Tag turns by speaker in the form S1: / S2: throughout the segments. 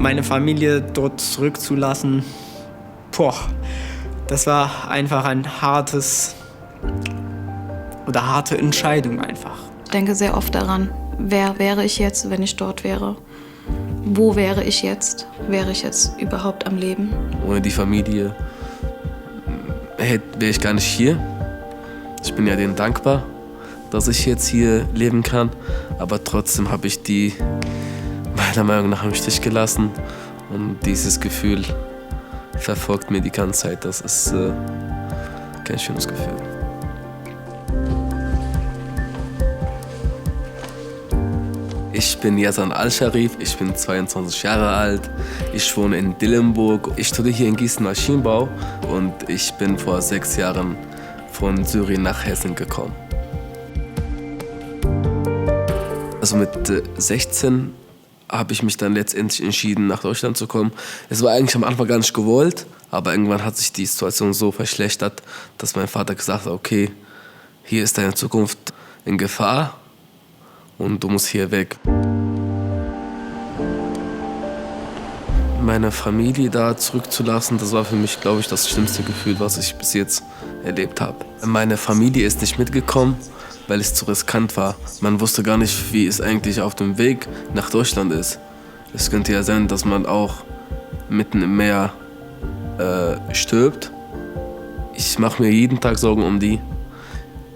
S1: Meine Familie dort zurückzulassen, das war einfach harte Entscheidung einfach.
S2: Ich denke sehr oft daran, wer wäre ich jetzt, wenn ich dort wäre? Wo wäre ich jetzt? Wäre ich jetzt überhaupt am Leben?
S3: Ohne die Familie wäre ich gar nicht hier. Ich bin ja denen dankbar, dass ich jetzt hier leben kann. Aber trotzdem habe ich die meiner Meinung nach im Stich gelassen. Und dieses Gefühl verfolgt mir die ganze Zeit. Das ist kein schönes Gefühl. Ich bin Yazan Al-Sharif, ich bin 22 Jahre alt, ich wohne in Dillenburg. Ich studiere hier in Gießen Maschinenbau und ich bin vor 6 Jahren von Syrien nach Hessen gekommen. Also mit 16 habe ich mich dann letztendlich entschieden, nach Deutschland zu kommen. Es war eigentlich am Anfang gar nicht gewollt, aber irgendwann hat sich die Situation so verschlechtert, dass mein Vater gesagt hat, okay, hier ist deine Zukunft in Gefahr. Und du musst hier weg. Meine Familie da zurückzulassen, das war für mich, glaube ich, das schlimmste Gefühl, was ich bis jetzt erlebt habe. Meine Familie ist nicht mitgekommen, weil es zu riskant war. Man wusste gar nicht, wie es eigentlich auf dem Weg nach Deutschland ist. Es könnte ja sein, dass man auch mitten im Meer stirbt. Ich mache mir jeden Tag Sorgen um die.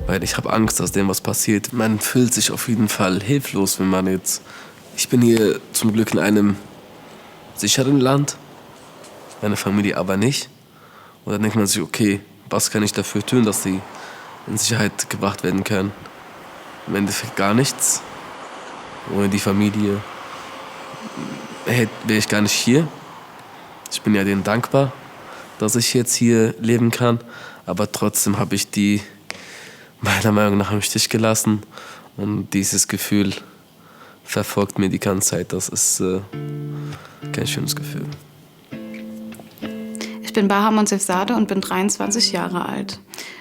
S3: Weil ich habe Angst, dass dem was passiert. Man fühlt sich auf jeden Fall hilflos, wenn man jetzt... Ich bin hier zum Glück in einem sicheren Land, meine Familie aber nicht. Und dann denkt man sich, okay, was kann ich dafür tun, dass sie in Sicherheit gebracht werden können? Im Endeffekt gar nichts. Ohne die Familie wäre ich gar nicht hier. Ich bin ja denen dankbar, dass ich jetzt hier leben kann. Aber trotzdem habe ich die meiner Meinung nach im Stich gelassen. Und dieses Gefühl verfolgt mir die ganze Zeit. Das ist kein schönes Gefühl.
S2: Ich bin Bahar Monsefzadeh und bin 23 Jahre alt.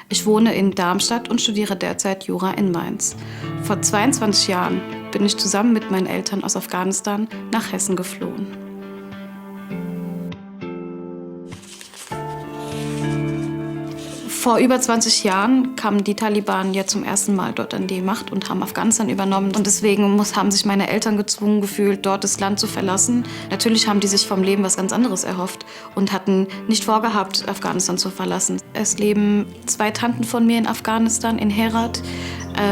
S2: Ich wohne in Darmstadt und studiere derzeit Jura in Mainz. Vor 22 Jahren bin ich zusammen mit meinen Eltern aus Afghanistan nach Hessen geflohen. Vor über 20 Jahren kamen die Taliban ja zum ersten Mal dort an die Macht und haben Afghanistan übernommen. Und deswegen haben sich meine Eltern gezwungen gefühlt, dort das Land zu verlassen. Natürlich haben die sich vom Leben was ganz anderes erhofft und hatten nicht vorgehabt, Afghanistan zu verlassen. Es leben 2 Tanten von mir in Afghanistan, in Herat,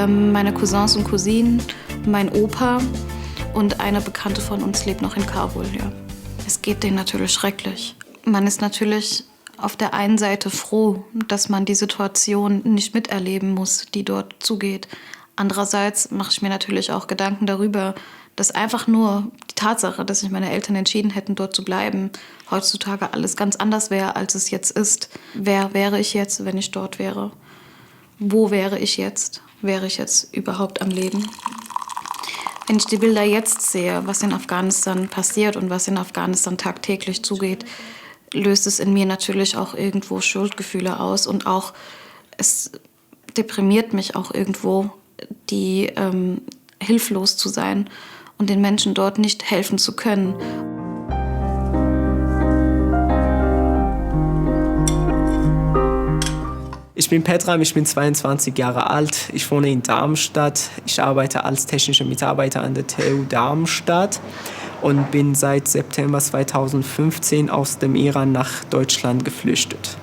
S2: meine Cousins und Cousinen, mein Opa und eine Bekannte von uns lebt noch in Kabul. Ja. Es geht denen natürlich schrecklich. Man ist natürlich auf der einen Seite froh, dass man die Situation nicht miterleben muss, die dort zugeht. Andererseits mache ich mir natürlich auch Gedanken darüber, dass einfach nur die Tatsache, dass sich meine Eltern entschieden hätten, dort zu bleiben, heutzutage alles ganz anders wäre, als es jetzt ist. Wer wäre ich jetzt, wenn ich dort wäre? Wo wäre ich jetzt? Wäre ich jetzt überhaupt am Leben? Wenn ich die Bilder jetzt sehe, was in Afghanistan passiert und was in Afghanistan tagtäglich zugeht, löst es in mir natürlich auch irgendwo Schuldgefühle aus und auch es deprimiert mich auch irgendwo, hilflos zu sein und den Menschen dort nicht helfen zu können.
S1: Ich bin Petram, ich bin 22 Jahre alt, ich wohne in Darmstadt. Ich arbeite als technischer Mitarbeiter an der TU Darmstadt und bin seit September 2015 aus dem Iran nach Deutschland geflüchtet.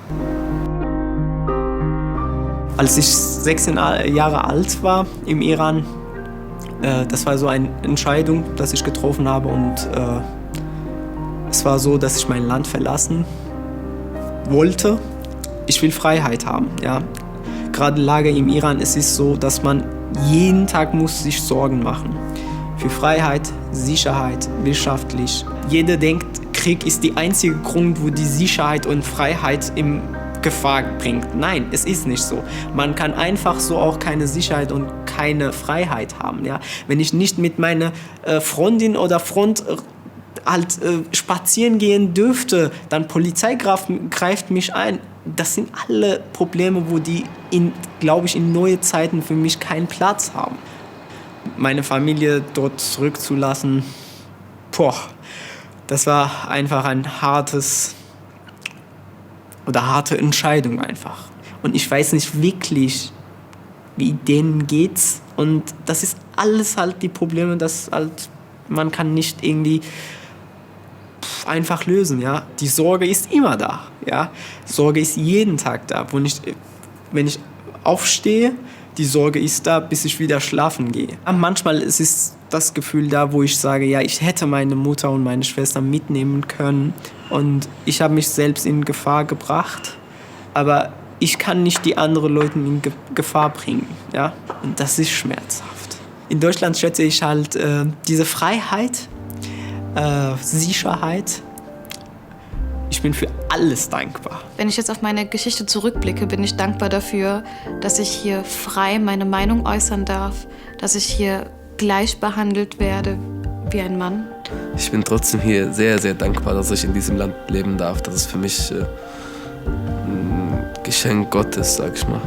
S1: Als ich 16 Jahre alt war im Iran, das war so eine Entscheidung, die ich getroffen habe und es war so, dass ich mein Land verlassen wollte. Ich will Freiheit haben, ja. Gerade Lage im Iran, es ist so, dass man jeden Tag muss sich Sorgen machen. Für Freiheit, Sicherheit, wirtschaftlich. Jeder denkt, Krieg ist der einzige Grund, wo die Sicherheit und Freiheit in Gefahr bringt. Nein, es ist nicht so. Man kann einfach so auch keine Sicherheit und keine Freiheit haben, ja. Wenn ich nicht mit meiner Freundin oder Freund spazieren gehen dürfte, dann Polizei greift mich ein. Das sind alle Probleme, wo die, glaube ich, in neue Zeiten für mich keinen Platz haben. Meine Familie dort zurückzulassen, Das war einfach ein harte Entscheidung einfach. Und ich weiß nicht wirklich, wie denen geht's. Und das ist alles halt die Probleme, dass halt man kann nicht irgendwie einfach lösen, ja. Die Sorge ist immer da, ja. Sorge ist jeden Tag da. Wenn ich aufstehe, die Sorge ist da, bis ich wieder schlafen gehe. Manchmal ist es das Gefühl da, wo ich sage, ja, ich hätte meine Mutter und meine Schwester mitnehmen können und ich habe mich selbst in Gefahr gebracht, aber ich kann nicht die anderen Leute in Gefahr bringen, ja, und das ist schmerzhaft. In Deutschland schätze ich halt diese Freiheit, Sicherheit. Ich bin für alles dankbar.
S2: Wenn ich jetzt auf meine Geschichte zurückblicke, bin ich dankbar dafür, dass ich hier frei meine Meinung äußern darf, dass ich hier gleich behandelt werde wie ein Mann.
S3: Ich bin trotzdem hier sehr, sehr dankbar, dass ich in diesem Land leben darf. Das ist für mich ein Geschenk Gottes, sag ich mal.